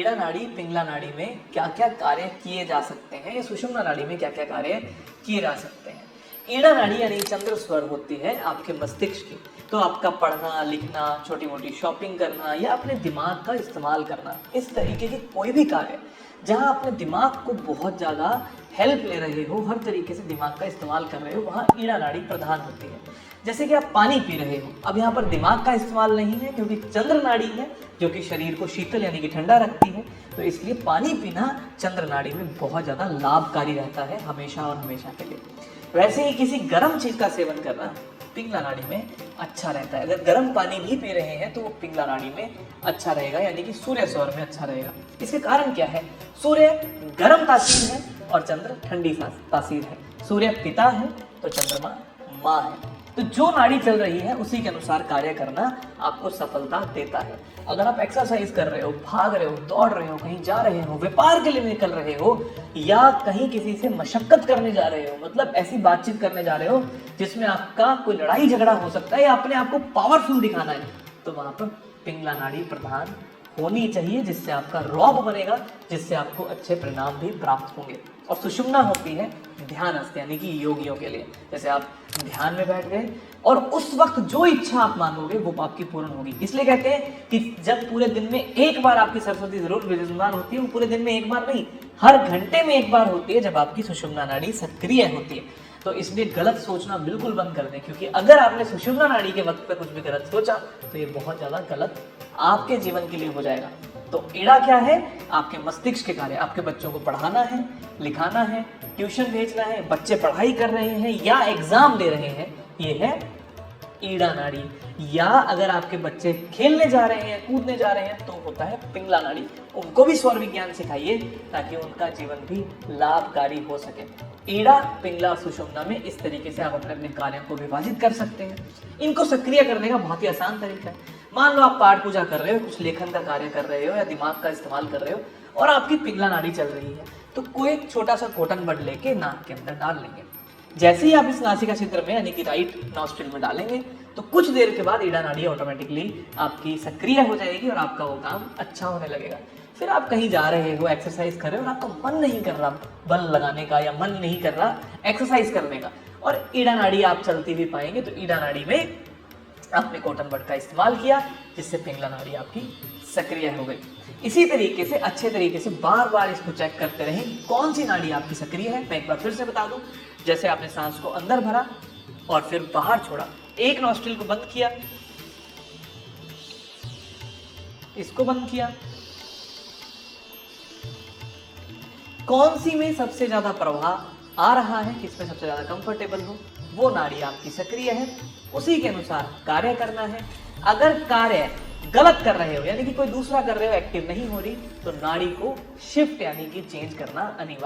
ईड़ा नाड़ी पिंगला नाड़ी में क्या क्या कार्य किए जा सकते हैं या सुषुम्ना नाड़ी में क्या क्या कार्य किए जा सकते हैं। ईड़ा नाड़ी यानी चंद्र स्वर होती है आपके मस्तिष्क की, तो आपका पढ़ना लिखना, छोटी मोटी शॉपिंग करना या अपने दिमाग का इस्तेमाल करना, इस तरीके के कोई भी कार्य जहां अपने दिमाग को बहुत ज़्यादा हेल्प ले रहे हो, हर तरीके से दिमाग का इस्तेमाल कर रहे हो, वहाँ ईड़ा नाड़ी प्रधान होती है। जैसे कि आप पानी पी रहे हो, अब यहाँ पर दिमाग का इस्तेमाल नहीं है क्योंकि चंद्र नाड़ी है जो कि शरीर को शीतल यानी कि ठंडा रखती है, तो इसलिए पानी पीना चंद्र नाड़ी में बहुत ज़्यादा लाभकारी रहता है हमेशा और हमेशा के लिए। वैसे ही किसी गर्म चीज़ का सेवन करना पिंगला नाड़ी में अच्छा रहता है। अगर गर्म पानी भी पी रहे हैं तो वो पिंगला नाड़ी में अच्छा रहेगा, यानी कि सूर्य सौर में अच्छा रहेगा। इसके कारण क्या है, सूर्य गर्म तासीर है और चंद्र ठंडी तासीर है। सूर्य पिता है तो चंद्रमा माँ है, तो जो नाड़ी चल रही है उसी के अनुसार कार्य करना आपको सफलता देता है। अगर आप एक्सरसाइज कर रहे हो, भाग रहे हो, दौड़ रहे हो, कहीं जा रहे हो, व्यापार के लिए निकल रहे हो या कहीं किसी से मशक्कत करने जा रहे हो, मतलब ऐसी बातचीत करने जा रहे हो जिसमें आपका कोई लड़ाई झगड़ा हो सकता है या अपने आप को पावरफुल दिखाना है, तो वहां पर पिंगला नाड़ी प्रधान होनी चाहिए, जिससे आपका रौब बनेगा, जिससे आपको अच्छे परिणाम भी प्राप्त होंगे। और सुषुम्ना होती है ध्यानस्थ यानी कि योगियों के लिए। जैसे आप ध्यान में बैठ गए और उस वक्त जो इच्छा आप मांगोगे वो आपकी पूर्ण होगी। इसलिए कहते हैं कि जब पूरे दिन में एक बार आपकी सरस्वती जरूर विराजमान होती है, वो पूरे दिन में एक बार नहीं, हर घंटे में एक बार होती है जब आपकी सुषुम्ना नाड़ी सक्रिय होती है। तो इसलिए गलत सोचना बिल्कुल बंद कर दें, क्योंकि अगर आपने सुषुम्ना नाड़ी के वक्त पे कुछ भी गलत सोचा तो ये बहुत ज्यादा गलत आपके जीवन के लिए हो जाएगा। तो ईड़ा क्या है, आपके मस्तिष्क के कार्य, आपके बच्चों को पढ़ाना है, लिखाना है, ट्यूशन भेजना है, बच्चे पढ़ाई कर रहे हैं या एग्जाम दे रहे हैं, ये है ईड़ा नाड़ी। या अगर आपके बच्चे खेलने जा रहे हैं, कूदने जा रहे हैं, तो होता है पिंगला नाड़ी। उनको भी स्वर विज्ञान सिखाइए ताकि उनका जीवन भी लाभकारी हो सके। ईड़ा पिंगला सुषुम्ना में इस तरीके से आप अपने अपने कार्यों को विभाजित कर सकते हैं। इनको सक्रिय करने का बहुत ही आसान तरीका है। मान लो आप पाठ पूजा कर रहे हो, कुछ लेखन का कार्य कर रहे हो या दिमाग का इस्तेमाल कर रहे हो और आपकी पिंगला नाड़ी चल रही है, तो कोई एक छोटा सा कॉटन बड लेके नाक के अंदर डाल लेंगे। जैसे ही आप इस नासिका क्षेत्र में यानी कि राइट नॉस्ट्रिल में डालेंगे तो कुछ देर के बाद ईड़ा नाड़ी ऑटोमेटिकली आपकी सक्रिय हो जाएगी और आपका वो काम अच्छा होने लगेगा। फिर आप कहीं जा रहे हो, एक्सरसाइज कर रहे हो और आपका मन नहीं कर रहा बल लगाने का या मन नहीं कर रहा एक्सरसाइज करने का, और ईड़ा नाड़ी आप चलती हुई पाएंगे, तो ईड़ा नाड़ी में आपने कॉटन बड का इस्तेमाल किया जिससे पिंगला नाड़ी आपकी सक्रिय हो गई। इसी तरीके से अच्छे तरीके से बार बार इसको चेक करते रहें कौन सी नाड़ी आपकी सक्रिय है। मैं एक बार फिर से बता दूं, जैसे आपने सांस को अंदर भरा और फिर बाहर छोड़ा, एक नॉस्ट्रिल को बंद किया, इसको बंद किया, कौन सी में सबसे ज्यादा प्रवाह आ रहा है, किसमें सबसे ज्यादा कंफर्टेबल हो, वो नाड़ी आपकी सक्रिय है, उसी के अनुसार कार्य करना है। अगर कार्य गलत कर रहे हो यानी कि कोई दूसरा कर रहे हो, एक्टिव नहीं हो रही, तो नाड़ी को शिफ्ट यानी कि चेंज करना अनिवार्य